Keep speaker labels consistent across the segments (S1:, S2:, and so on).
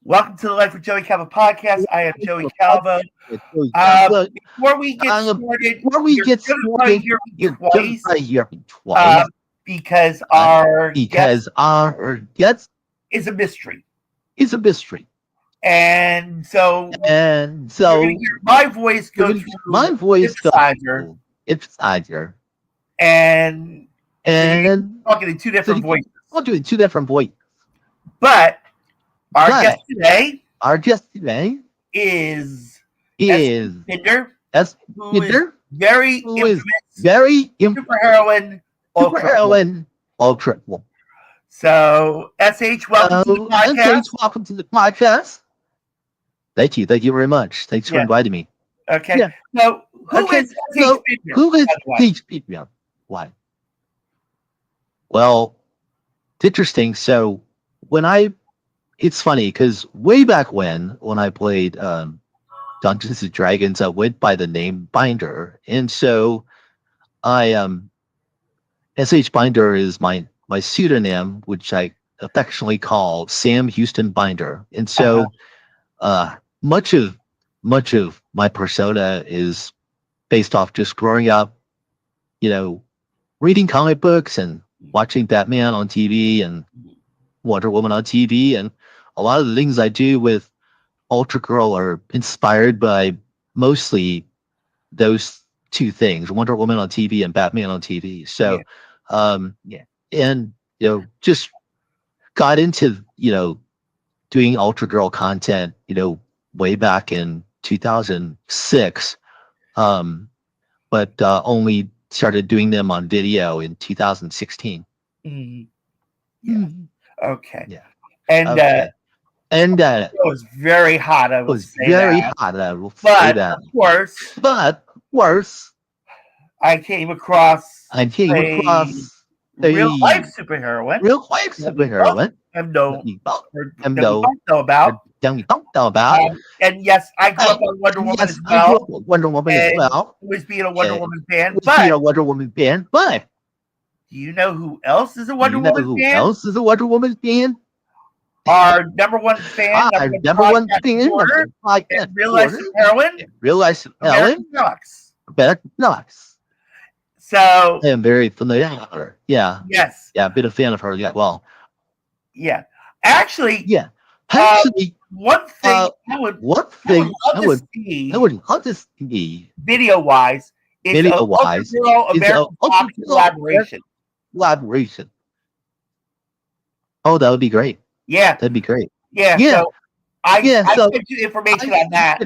S1: Welcome to the Life with Joey Calvo podcast. I am Joey Calvo. Before we get started, you're going to probably hear me twice because our guest is a mystery. And so you're going to hear my voice go through the synthesizer, and talking in two different voices. But our guest today is SH Binder, who is very infamous superheroine UltraGirl. So, SH, welcome to the podcast.
S2: Welcome to the podcast. Thank you very much. Thanks for inviting me.
S1: Okay. Yeah. So, who is SH
S2: Binder? Why? Well, it's interesting. So, it's funny because way back when I played Dungeons and Dragons, I went by the name Binder, and so SH Binder is my pseudonym, which I affectionately call Sam Houston Binder, and so much of my persona is based off just growing up, reading comic books and watching Batman on TV and Wonder Woman on TV, and a lot of the things I do with UltraGirl are inspired by mostly those two things: Wonder Woman on TV and Batman on TV. So, and just got into doing UltraGirl content, way back in 2006, but only started doing them on video in 2016.
S1: Mm-hmm. Yeah. Okay.
S2: Yeah.
S1: And it was very hot. I will say that. But of course, I came across a real life superheroine. And yes, I grew up on Wonder Woman as well. Was being a Wonder Woman fan. But do you know who else is a Wonder Woman fan? Our number one fan, real life heroine,
S2: Knox.
S1: So
S2: I am very familiar with her. Yeah.
S1: Yes.
S2: Yeah, I've been a fan of her. Yeah. Well.
S1: Yeah. Actually.
S2: Yeah.
S1: One thing I would love to see video-wise is a UltraGirl American Fox collaboration.
S2: Oh, that would be great.
S1: Yeah,
S2: that'd be great.
S1: Yeah. So I sent you information on that.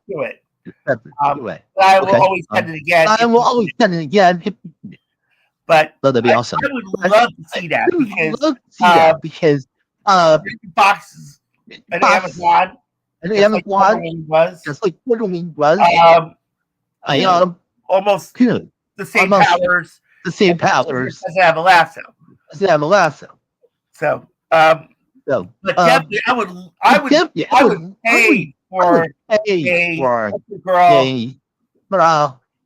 S1: Do it. I will always send it again. But
S2: that'd be awesome.
S1: I would love to see that because Fox and Amazon,
S2: just like Wonder Woman was.
S1: Almost the same powers. Doesn't have a lasso. So. But definitely, I would pay for UltraGirl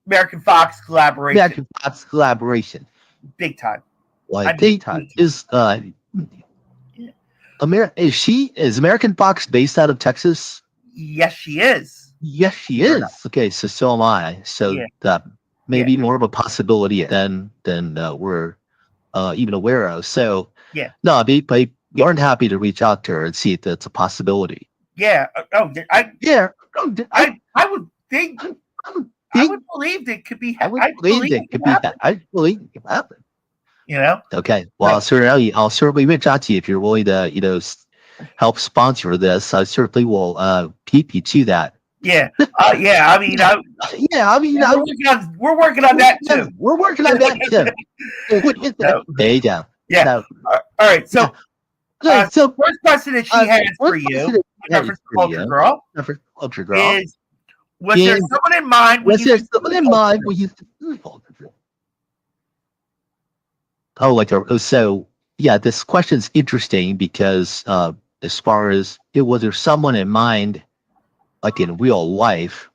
S1: American Fox collaboration. Big time.
S2: Like big time. Is American Fox based out of Texas?
S1: Yes, she is.
S2: Okay, so am I. So that may be more of a possibility than we're even aware of. So no, I'd be more than happy to reach out to her and see if that's a possibility.
S1: Yeah. I would think. I would believe it could be.
S2: I believe it could happen. Okay. Well, I'll certainly reach out to you if you're willing to, help sponsor this. I certainly will keep you to that.
S1: Yeah. I mean, we're working on that too.
S2: There you go.
S1: Yeah. No. All right. So first question that she has for you, UltraGirl, is: was there someone in mind when you
S2: so yeah, this question's interesting because as far as was there someone in mind, like in real life,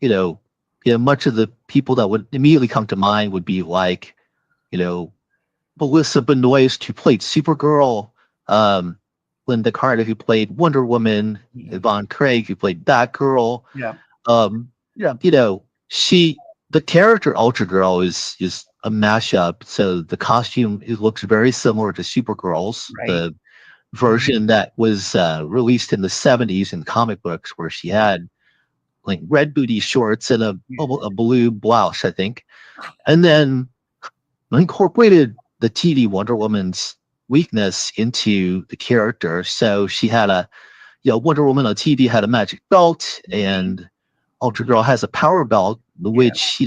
S2: much of the people that would immediately come to mind would be like, Melissa Benoist, who played Supergirl, Linda Carter, who played Wonder Woman, Yvonne Craig, who played Batgirl.
S1: Yeah.
S2: The character Ultra Girl is a mashup. So the costume looks very similar to Supergirl's, the version that was released in the 70s in comic books, where she had like red booty shorts and a blue blouse, I think. And then incorporated the TV Wonder Woman's weakness into the character. So she had Wonder Woman on TV had a magic belt, and Ultra Girl has a power belt, which,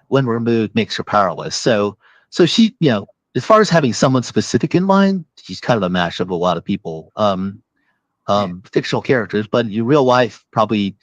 S2: when removed, makes her powerless. So she, as far as having someone specific in mind, she's kind of a mash of a lot of people, fictional characters, but in real life, probably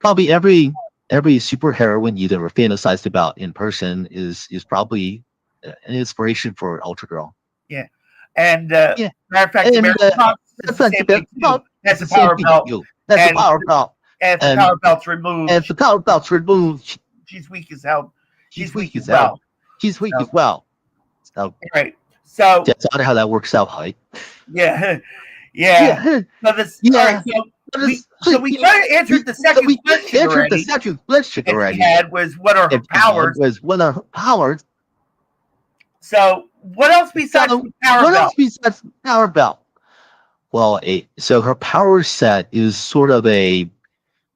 S2: every superheroine you've ever fantasized about in person is probably an inspiration for Ultra Girl.
S1: Yeah. And matter of fact, American Fox is the same thing too. That's a power belt.
S2: That's a power belt.
S1: And if the power belt's removed, she's weak as hell. She's weak as well.
S2: She's weak as well. So,
S1: right. So
S2: that's not how that works out, right?
S1: Yeah. Yeah. So this. Yeah. All right, so we kind of answered the second question already. Had was what are her powers? So what else besides the
S2: power belt? Well, so her power set is sort of a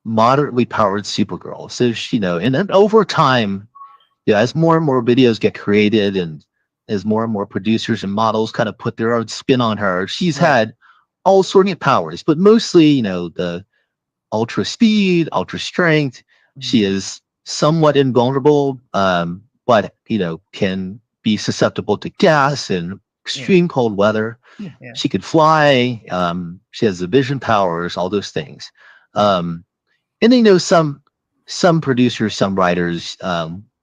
S2: moderately powered Supergirl. So and then over time, as more and more videos get created and as more and more producers and models kind of put their own spin on her, she's had all sorts of powers, but mostly, the ultra speed, ultra strength. She is somewhat invulnerable, but can be susceptible to gas and extreme cold weather. She could fly. She has the vision powers, all those things. And some producers, some writers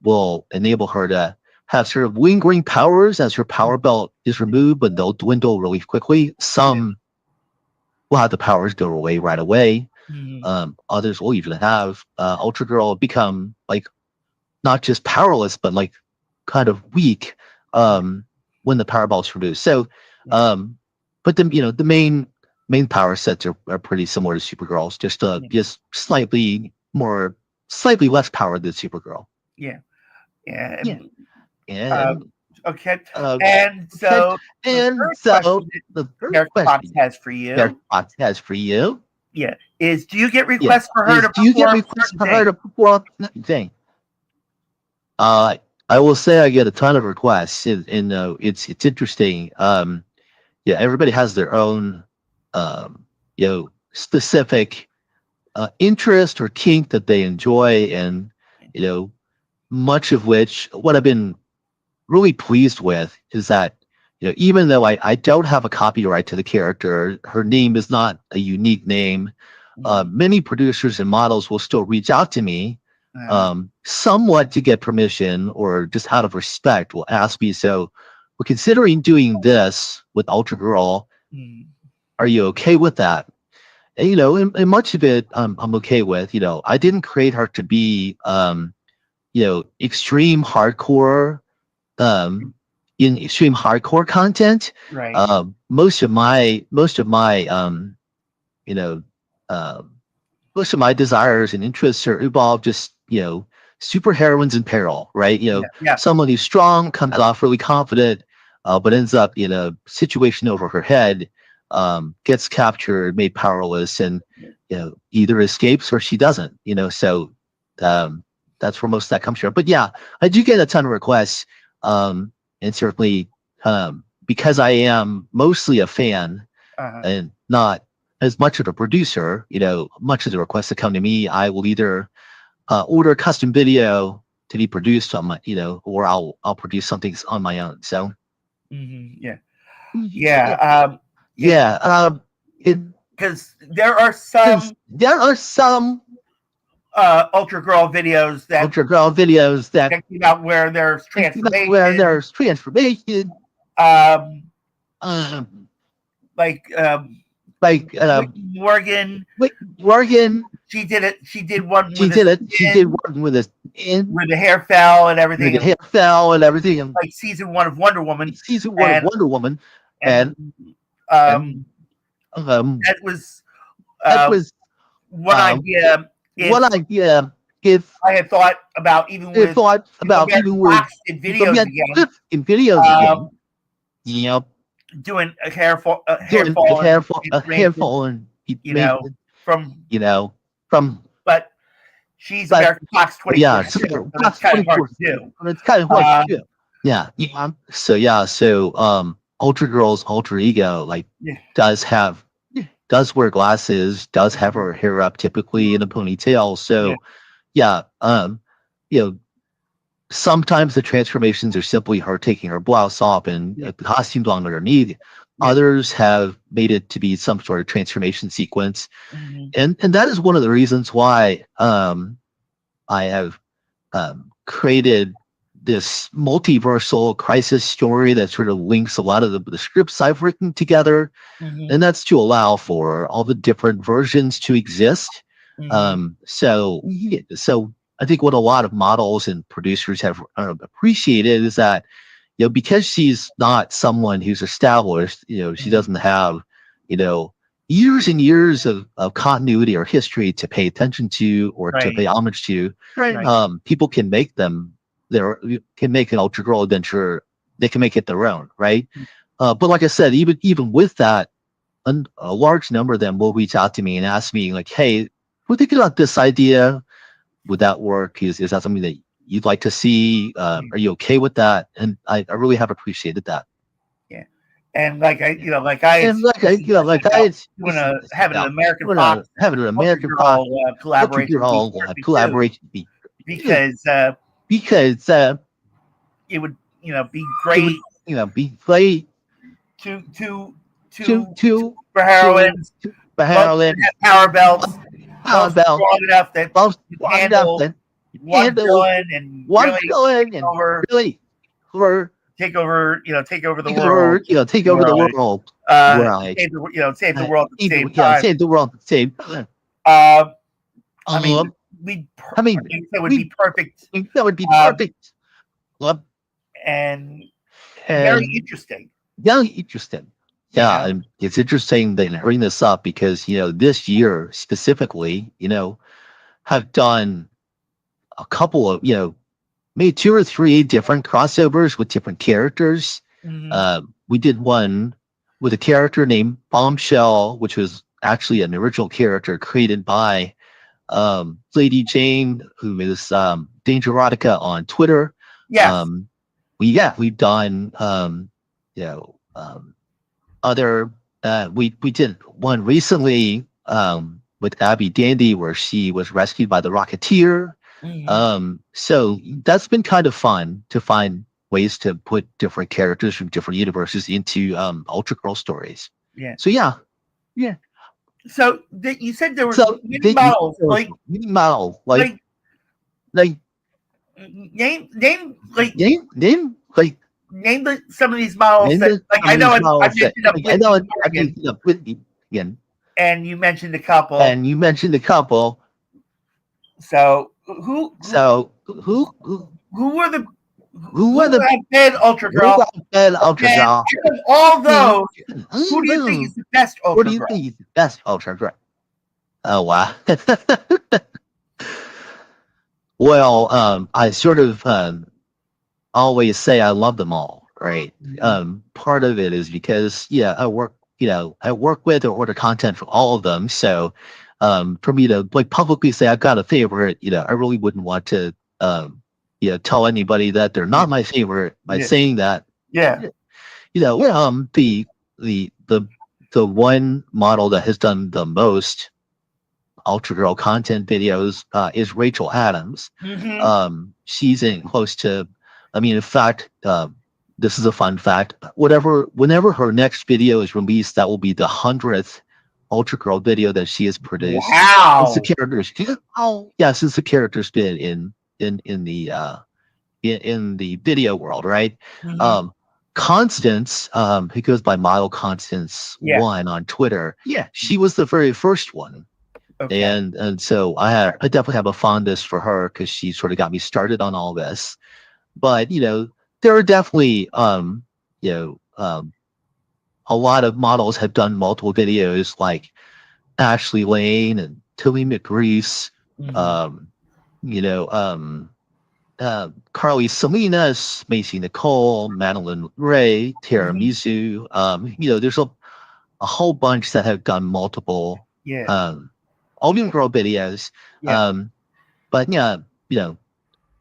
S2: will enable her to have sort of lingering powers as her power belt is removed, but they'll dwindle really quickly. Some will have the powers go away right away. Others will even have Ultra Girl become like not just powerless, but like kind of weak when the power belt's removed. So, but then the main power sets are pretty similar to Supergirl's, just slightly less power than Supergirl.
S1: Yeah.
S2: Okay.
S1: And so the third question has for you. Yeah. Is do you get requests for her to
S2: perform thing? I will say I get a ton of requests, and it's interesting. Everybody has their own specific interest or kink that they enjoy, and much of which what I've been really pleased with is that even though I don't have a copyright to the character, her name is not a unique name. Many producers and models will still reach out to me, somewhat to get permission or just out of respect will ask me, so we're considering doing this with Ultra Girl. Are you okay with that? And, and much of it I'm okay with. I didn't create her to be extreme hardcore in extreme hardcore content.
S1: Right.
S2: Most of my desires and interests are involved just super heroines in peril, right? Someone who's strong, comes off really confident, but ends up in a situation over her head, gets captured, made powerless, and either escapes or she doesn't. So that's where most of that comes from. But I do get a ton of requests. And certainly, because I am mostly a fan and not as much of a producer, much of the requests that come to me, I will either order a custom video to be produced on my, or I'll produce something on my own. So,
S1: because there are some Ultra Girl videos that came out where there's transformation. Like Morgan. She did it. She did one. She did one with where the hair fell and everything. Like season 1 of Wonder Woman.
S2: And
S1: That was
S2: that was
S1: one idea.
S2: One idea. If
S1: I had thought about even with Fox in videos again,
S2: you know,
S1: doing a hair fall
S2: and from
S1: but she's American Fox 24/7, so that's kind of hard to do.
S2: It's kind of hard to do. Yeah. So UltraGirl's alter ego does wear glasses, does have her hair up typically in a ponytail. So sometimes the transformations are simply her taking her blouse off and the costumes on underneath. Others have made it to be some sort of transformation sequence. And that is one of the reasons why I have created this multiversal crisis story that sort of links a lot of the scripts I've written together. And that's to allow for all the different versions to exist. So I think what a lot of models and producers have appreciated is that, because she's not someone who's established, she doesn't have, years and years of continuity or history to pay attention to or to pay homage to. People can make an UltraGirl adventure. They can make it their own, right? But like I said, even with that, a large number of them will reach out to me and ask me, like, "Hey, we're thinking about this idea. Would that work? Is that something that you'd like to see? Are you okay with that?" And I really have appreciated that.
S1: Yeah, and having an American Fox collaboration because it would be great.
S2: Be great.
S1: Two superheroines, power belts. Strong enough that handle one villain and really take over the world.
S2: Take over the world.
S1: Save the world at the same time.
S2: Save the world at the same time.
S1: I mean, that would be perfect.
S2: That would be perfect.
S1: And very interesting.
S2: Very interesting. Yeah, and it's interesting that I bring this up because this year specifically, have done a couple of made 2 or 3 different crossovers with different characters. We did one with a character named Bombshell, which was actually an original character created by Lady Jane, who is Dangerotica on Twitter.
S1: Yes.
S2: We've done other we did one recently with Abby Dandy where she was rescued by the Rocketeer. So that's been kind of fun to find ways to put different characters from different universes into UltraGirl stories. So
S1: so you said there were many models name some of these models that, I know I mentioned
S2: Whitney again.
S1: And you mentioned a couple. So who were the bad UltraGirl? And of all those, who do you think is the best UltraGirl?
S2: Oh wow. Well, I sort of always say I love them all, right? Part of it is because I work with or order content for all of them. So for me to publicly say I've got a favorite, I really wouldn't want to tell anybody that they're not my favorite by saying that. The one model that has done the most UltraGirl content videos is Rachel Adams. She's in close to, in fact, this is a fun fact. Whenever her next video is released, that will be the 100th UltraGirl video that she has produced.
S1: Wow!
S2: Since the character's been in the video world, right? Constance, who goes by Model Constance 1 on Twitter, she was the very first one. Okay. And so I definitely have a fondness for her because she sort of got me started on all this. But there are definitely a lot of models have done multiple videos, like Ashley Lane and Tilly McGrease, you know, Carly Salinas, Macy Nicole, Madeline Ray, Tara Mizu. You know, there's a whole bunch that have done multiple Albion Girl videos. But yeah, you know,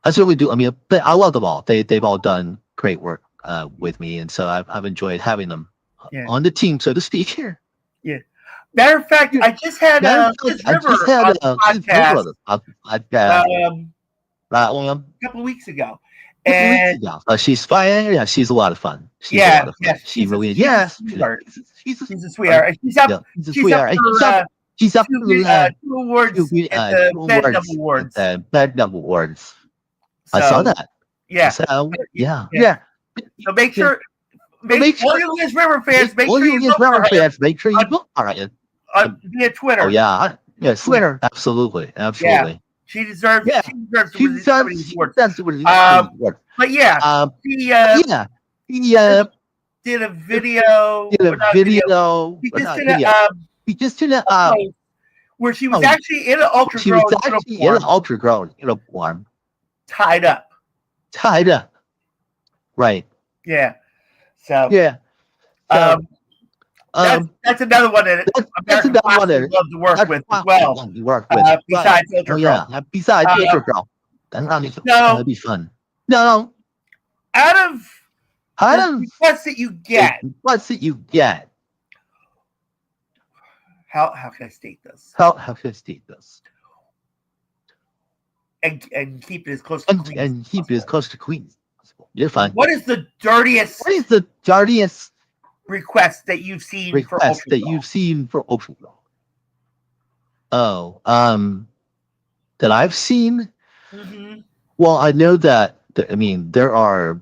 S2: I certainly do. I mean, but I love them all. They've all done great work with me, and so I've enjoyed having them on the team, so to speak. Here.
S1: Yeah. Matter of fact, I just had Liz River on the podcast a couple of weeks ago. And
S2: she's fine. Yeah, she's a lot of fun. She's a lot of fun. She really is. Yes,
S1: she's a sweetheart. She's up. She's up for 2 awards at the
S2: Platinum Awards.
S1: So,
S2: I saw that.
S1: Yeah.
S2: So, yeah.
S1: So make sure. All you Liz River fans, make sure you
S2: look for her.
S1: Via Twitter.
S2: Oh yeah, Twitter. Absolutely.
S1: Yeah. She deserves.
S2: Yeah.
S1: She deserves awards. But yeah, she did a video.
S2: He just did a
S1: where she was actually in an UltraGirl
S2: uniform,
S1: tied up.
S2: Right.
S1: Yeah. So.
S2: Yeah.
S1: That's another one that American Plastic love to work with as well. Besides UltraGirl.
S2: Besides UltraGirl. That'd be fun. No.
S1: Out of requests that you get. How can I state this?
S2: How can I state this?
S1: And keep it as close to Queen.
S2: And keep it as close to Queen as possible. You're fine.
S1: What is the dirtiest request that you've seen for
S2: UltraGirl? Oh, that I've seen. Well, I know that. I mean, there are,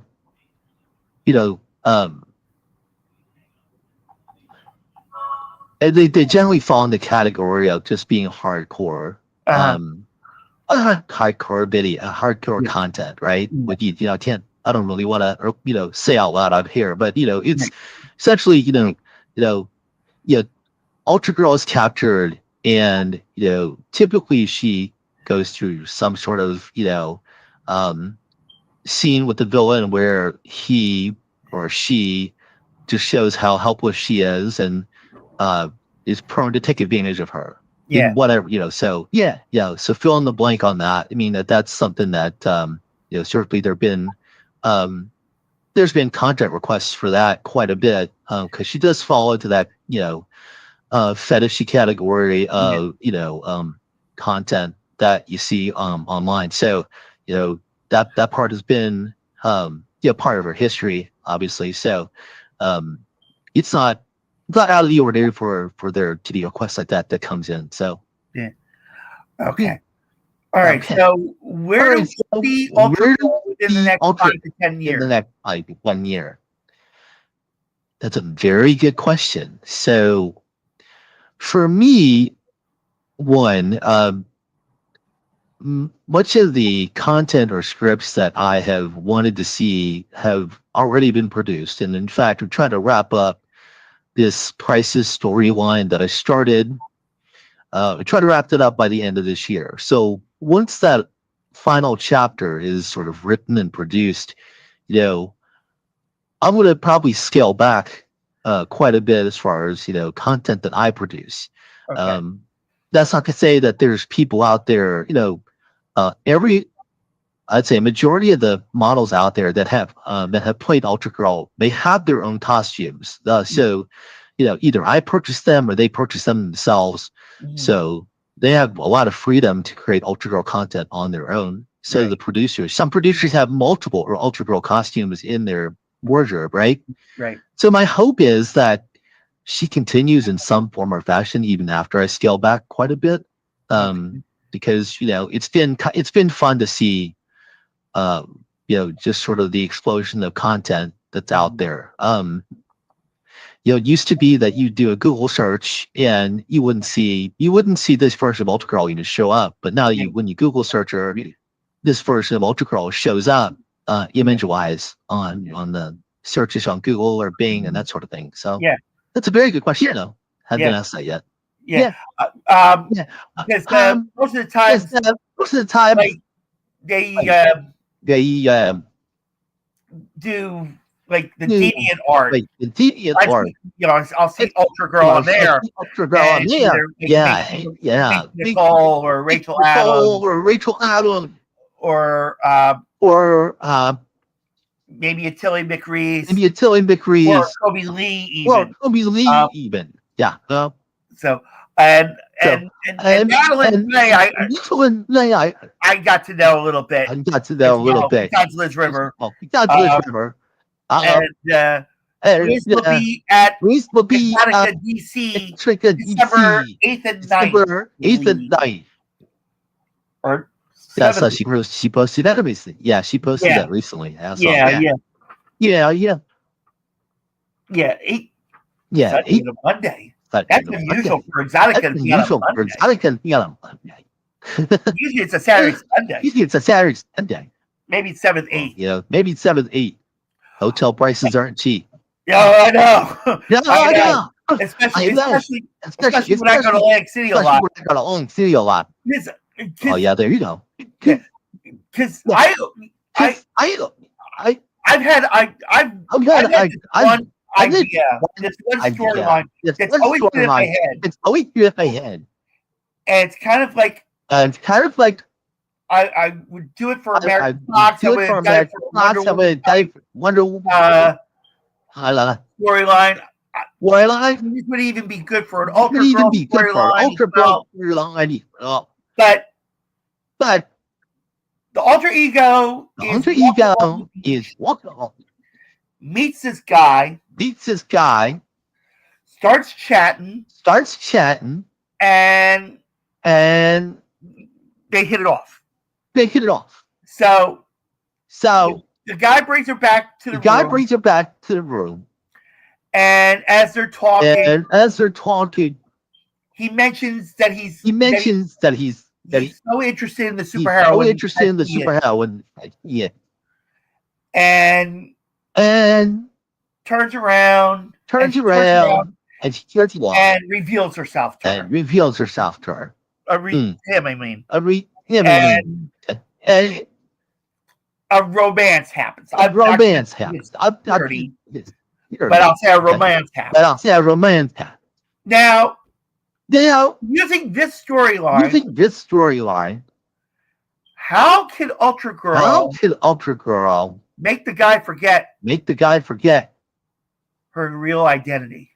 S2: and they generally fall in the category of just being hardcore, hardcore video, hardcore content, right? With I don't really want to, say out loud out here, but it's essentially, UltraGirl is captured, and typically she goes through some sort of scene with the villain where he or she just shows how helpless she is and is prone to take advantage of her. Whatever, so so fill in the blank on that. I mean, that's something that certainly there's been content requests for that quite a bit, because she does fall into that fetishy category of content that you see online. So that part has been part of her history, obviously. So it's not out of the ordinary for there to be a request like that comes in. So
S1: okay. All right. Okay. So where do we see UltraGirl within the next 5 to 10 years?
S2: In the next 5 to 1 year. That's a very good question. So for me, one, much of the content or scripts that I have wanted to see have already been produced. And in fact, we're trying to wrap up this crisis storyline that I started. I try to wrap it up by the end of this year. So once that final chapter is sort of written and produced, I'm going to probably scale back quite a bit as far as, content that I produce. Okay. That's not to say that there's people out there, I'd say a majority of the models out there that have played UltraGirl, they have their own costumes. So, either I purchase them or they purchase them themselves. So they have a lot of freedom to create UltraGirl content on their own. So some producers have multiple UltraGirl costumes in their wardrobe, right?
S1: Right.
S2: So my hope is that she continues in some form or fashion even after I scale back quite a bit, because it's been fun to see, just sort of the explosion of content that's out there. It used to be that you do a Google search and you wouldn't see this version of UltraGirl even show up. But now when you Google search her, this version of UltraGirl shows up image-wise on the searches on Google or Bing and that sort of thing. So That's a very good question. No, haven't been asked that yet.
S1: Yeah. Because most of the time, like they do like the deviant art.
S2: Like the deviant art.
S1: I'll see UltraGirl on there.
S2: UltraGirl on there. Yeah.
S1: Nicole or Rachel Adams. Or maybe a Tilly McReese. Or Kobe Lee even.
S2: Yeah.
S1: So and Madeline May, I got to know a little bit. Besides Liz River. Liz will be at Exotica DC December 8th and 9th. Or
S2: she posted that recently. Yeah, she posted that recently.
S1: Monday. That's unusual for Exotica to be on a Monday. Usually it's a Saturday Sunday. Maybe 7th, 8th.
S2: Yeah, maybe 7th, 8th. Hotel prices aren't cheap.
S1: I know. I know. Especially when I go to Atlantic City a lot.
S2: Oh yeah, there you go.
S1: Because I've had one idea. This one storyline that's always been in my head.
S2: It's always been in my head.
S1: And it's kind of like I would do it for American Fox. I would have done it for
S2: Wonder Woman.
S1: Storyline. This would even be good for an UltraGirl storyline. But the alter ego
S2: is walking.
S1: Meets this guy. Starts chatting. And they hit it off. So the guy brings her back to the room. And as they're talking, he mentions that he's so interested in the superheroine.
S2: Yeah.
S1: And turns around and she turns around and reveals herself to her. Him, I mean. And a romance happens. But I'll say a romance happens. Now, using this storyline, how can UltraGirl make the guy forget her real identity?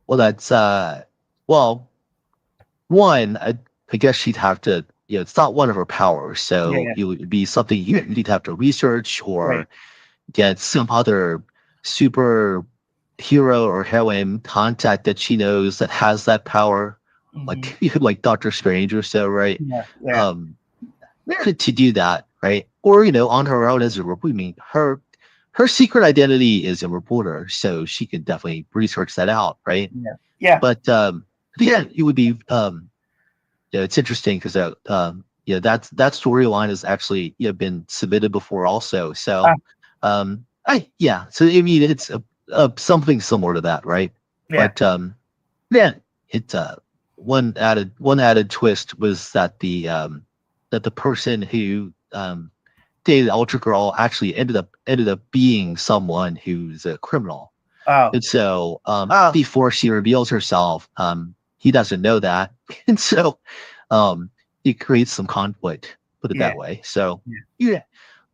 S2: Well, that's one. I guess she'd have to. It's not one of her powers, so it would be something you'd have to research or get some other super hero or heroine contact that she knows that has that power, like Doctor Strange or so, right? To do that, right? Or on her own as a reporter. I mean, her secret identity is a reporter, so she could definitely research that out, right? But it would be it's interesting because that storyline has actually been submitted before also. So so I mean it's something similar to that, right? But one added twist was that the person who dated UltraGirl actually ended up being someone who's a criminal. And so before she reveals herself, he doesn't know that, and so it creates some conflict. Put it that way. So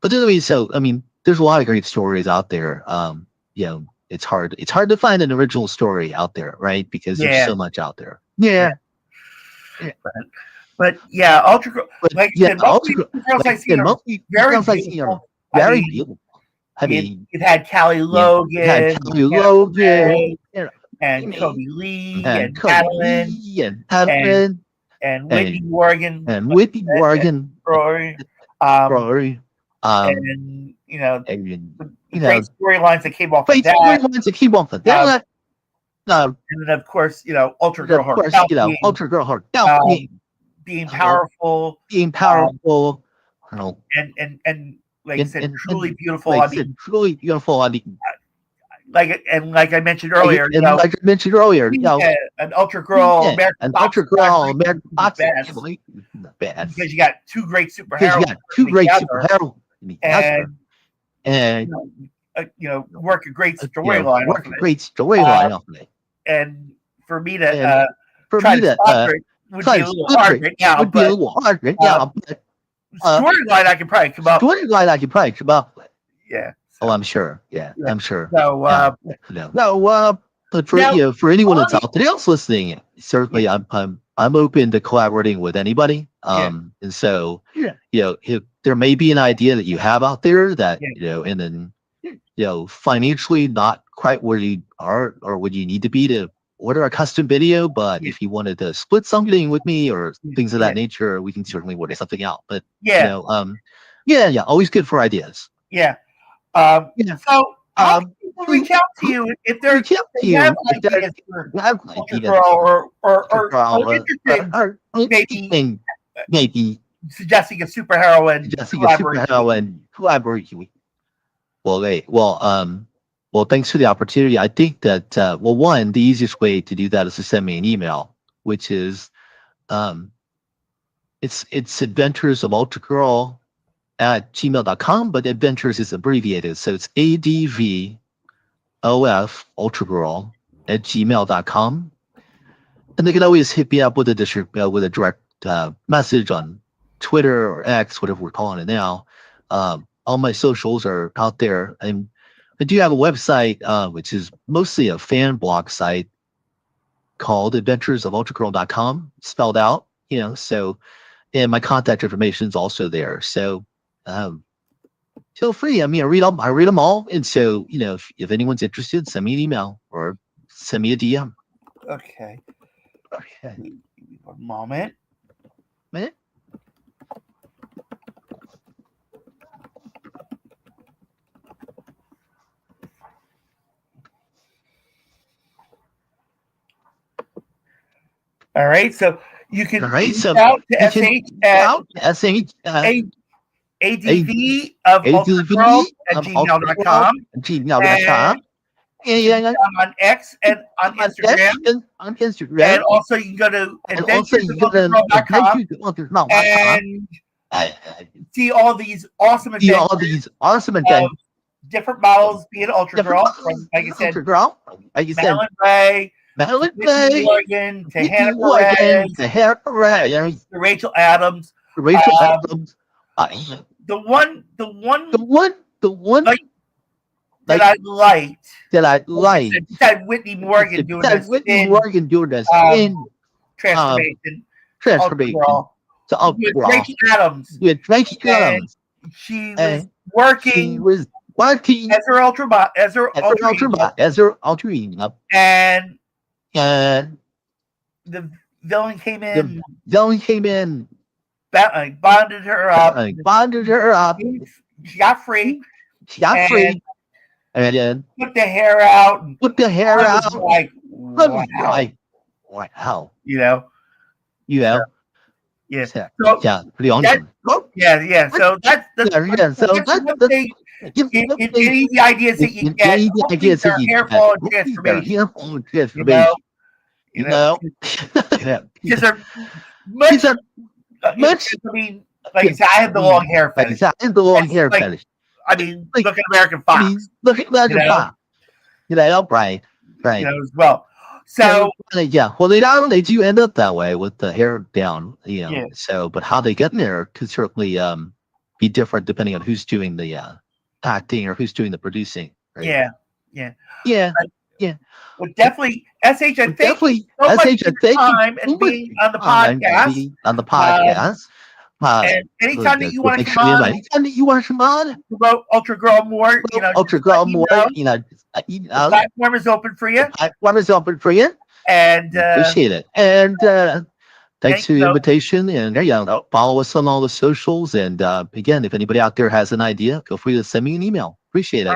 S2: but I mean, there's a lot of great stories out there. It's hard to find an original story out there, right? Because there's so much out there.
S1: But UltraGirl,
S2: very beautiful. I mean,
S1: it had Callie Logan, and Kobe Lee, and Madeline, and Whitney Morgan, Rory, and great storylines that came off of that. And then of course, UltraGirl herself being powerful, and like I said, truly beautiful.
S2: Like I mean, truly beautiful. I mean,
S1: like I mentioned earlier,
S2: an
S1: UltraGirl,
S2: an UltraGirl, American Boxing
S1: family,
S2: the best
S1: because you got two great superheroes, and work a great storyline, off of it. And for me to try to sponsor it would be a little hard right now. But storyline I can probably come up.
S2: With.
S1: Yeah.
S2: So. Oh, I'm sure. Yeah, I'm sure.
S1: So,
S2: but for anyone that's out there else listening, certainly I'm open to collaborating with anybody. And so if there may be an idea that you have out there that and then financially not quite where you are or where you need to be to order a custom video, but if you wanted to split something with me or things of that nature, we can certainly work something out. But always good for ideas.
S1: So how can people reach out to you if they have ideas for UltraGirl or
S2: maybe
S1: suggesting a superheroine
S2: collaboration. Well, thanks for the opportunity. I think that the easiest way to do that is to send me an email, which is it's adventures of UltraGirl at gmail.com, but adventures is abbreviated. So it's ADVOF UltraGirl at gmail.com. And they can always hit me up with a direct message on Twitter or X, whatever we're calling it now. All my socials are out there. And I do have a website, which is mostly a fan blog site called adventuresofultragirl.com, spelled out, so, and my contact information is also there. So, feel free. I mean, I read them all. And so, if anyone's interested, send me an email or send me a DM.
S1: Okay. One moment. All right, so you can reach out to SH at ADV of UltraGirl at gmail.com. And on X and on Instagram. And also you can go to adventuresofultragirl.com and see all these awesome adventures. Different models being UltraGirl, from, like I said, Madeline Ray, Morgan, to Hannah Perez, to Rachel Adams. The one that I liked. That Whitney Morgan doing this transformation. To Rachel Adams. She was working as her Ultra and the villain came in. Bonded her up. She got free. And then put the hair out. Like, wow. Yes. So, pretty awesome. So that's any ideas that you get. Hair fall and transformation. Because they're much. I mean, like I said, I have the long hair fetish. I mean, look at American Fox.
S2: Right.
S1: As well. So
S2: they do end up that way with the hair down. So, but how they get in there could certainly be different depending on who's doing the acting or who's doing the producing. Right?
S1: Well, definitely, SH. I thank you so much for your time and being on the podcast. And anytime that you want to come on, about UltraGirl more, the platform is open for you. And
S2: appreciate it. And thanks for the invitation. And follow us on all the socials. And again, if anybody out there has an idea, feel free to send me an email. Appreciate it.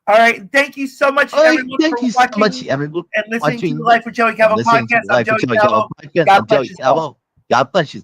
S1: All right. Thank you so much, everyone, for watching and listening to the Life with Joey Calvo podcast. I'm Joey Calvo. God bless you.